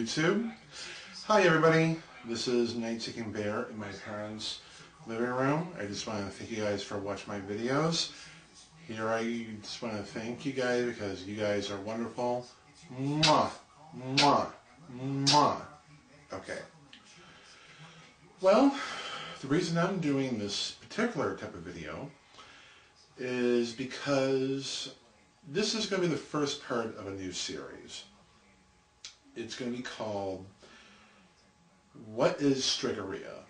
YouTube. Hi everybody, this is Night Seeking Bear in my parents' living room. I just want to thank you guys for watching my videos. Here I just want to thank you guys because you guys are wonderful. Mwah, mwah, mwah. Okay. Well, the reason I'm doing this particular type of video is because this is going to be the first part of a new series. It's going to be called What is Stregheria?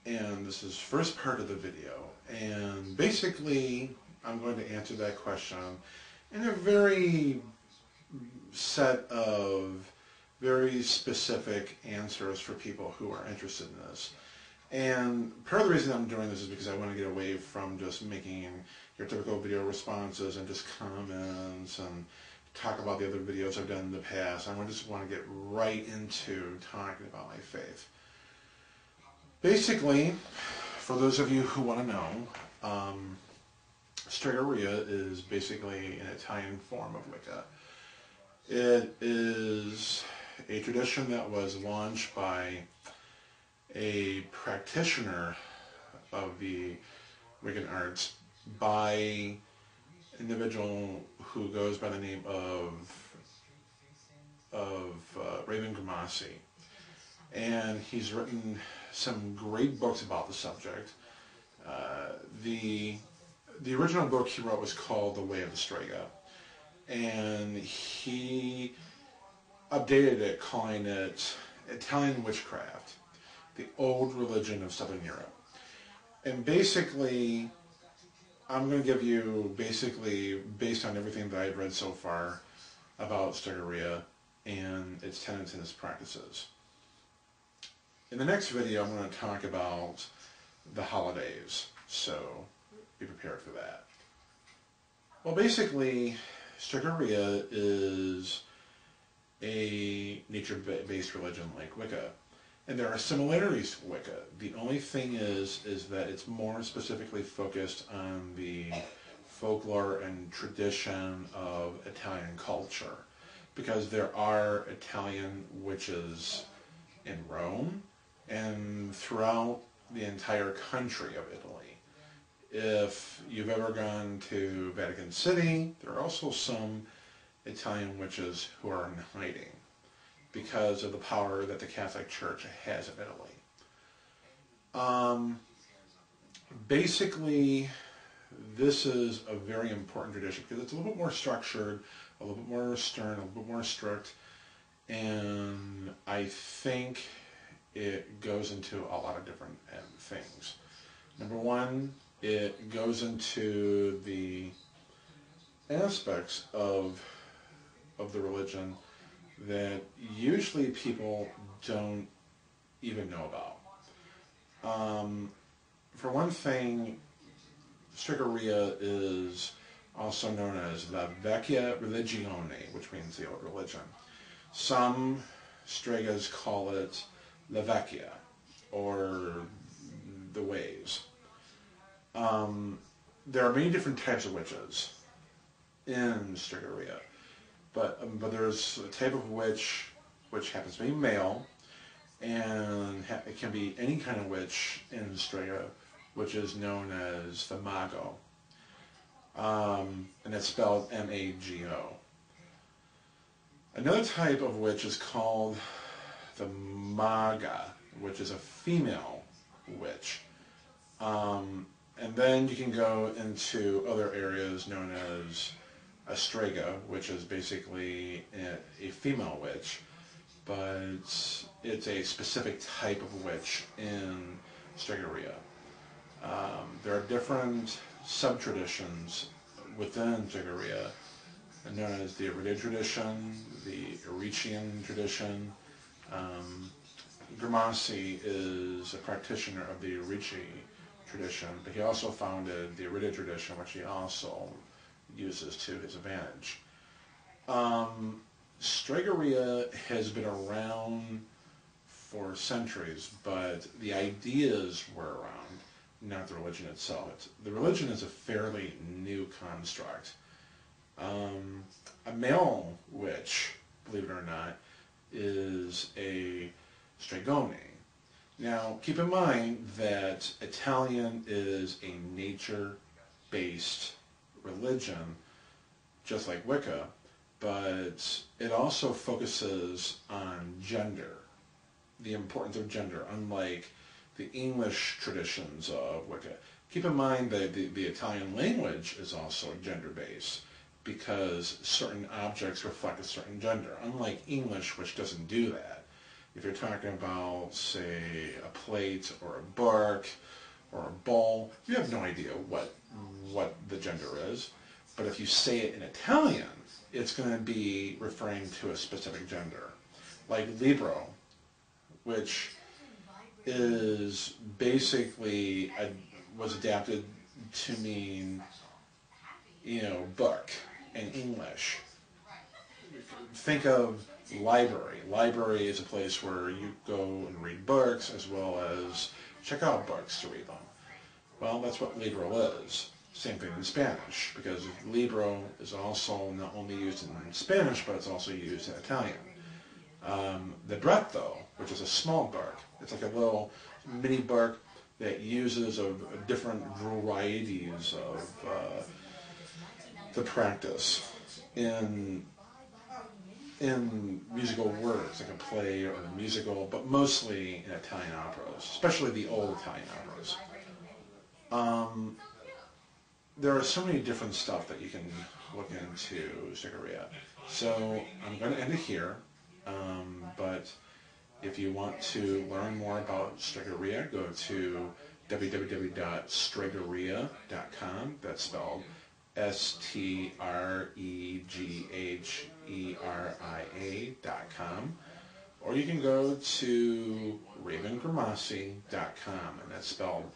And this is the first part of the video. And basically, I'm going to answer that question in a very set of very specific answers for people who are interested in this. And part of the reason I'm doing this is because I want to get away from just making your typical video responses and just comments and talk about the other videos I've done in the past. I just want to get right into talking about my faith. Basically, for those of you who want to know, Stregheria is basically an Italian form of Wicca. It is a tradition that was launched by a practitioner of the Wiccan arts by an individual who goes by the name of Raven Grimassi. And he's written some great books about the subject. The original book he wrote was called The Way of the Strega, and he updated it calling it Italian witchcraft, the old religion of Southern Europe. And basically, I'm going to give you, based on everything that I've read so far about Stregheria and its tenets and its practices. In the next video, I'm going to talk about the holidays, so be prepared for that. Well, basically, Stregheria is a nature-based religion like Wicca. And there are similarities to Wicca. The only thing is that it's more specifically focused on the folklore and tradition of Italian culture, because there are Italian witches in Rome and throughout the entire country of Italy. If you've ever gone to Vatican City, there are also some Italian witches who are in hiding because of the power that the Catholic Church has in Italy. Basically, this is a very important tradition because it's a little bit more structured, a little bit more stern, a little bit more strict, and I think it goes into a lot of different things. Number one, it goes into the aspects of the religion that usually people don't even know about. For one thing, Stregheria is also known as La Vecchia Religione, which means the old religion. Some Stregas call it La Vecchia, or the ways. There are many different types of witches in Stregheria. But there's a type of witch which happens to be male, and it can be any kind of witch in Strega, which is known as the Mago, and it's spelled M-A-G-O. Another type of witch is called the Maga, which is a female witch. And then you can go into other areas known as a Strega, which is basically a female witch, but it's a specific type of witch in Stregheria. There are different sub-traditions within Stregheria, known as the Iridian tradition, the Erechian tradition. Grimassi is a practitioner of the Iridian tradition, but he also founded the Iridian tradition, which he also uses to his advantage. Stregheria has been around for centuries, but the ideas were around, not the religion itself. The religion is a fairly new construct. A male witch, believe it or not, is a stregone. Now, keep in mind that Italian is a nature-based religion, just like Wicca, but it also focuses on gender, the importance of gender, unlike the English traditions of Wicca. Keep in mind that the Italian language is also gender-based because certain objects reflect a certain gender, unlike English, which doesn't do that. If you're talking about, say, a plate or a bark or a ball, you have no idea what the gender is. But if you say it in Italian, it's going to be referring to a specific gender. Like libro, which is basically was adapted to mean, book in English. Think of library. Library is a place where you go and read books as well as check out books to read them. Well, that's what libro is. Same thing in Spanish, because libro is also not only used in Spanish, but it's also used in Italian. The libretto, which is a small bark, it's like a little mini bark that uses of different varieties of the practice in musical works, like a play or a musical, but mostly in Italian operas, especially the old Italian operas. There are so many different stuff that you can look into Stregheria. So I'm going to end it here, but if you want to learn more about Stregheria, go to www.stregheria.com. That's spelled STREGHERIA.com, or you can go to ravengrimassi.com, and that's spelled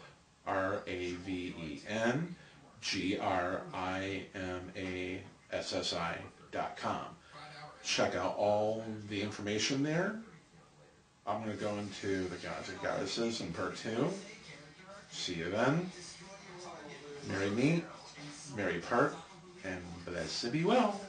RAVENGRIMASSI.com. Check out all the information there. I'm going to go into the gods and goddesses in part 2. See you then. Merry meet, merry part, and blessed be well.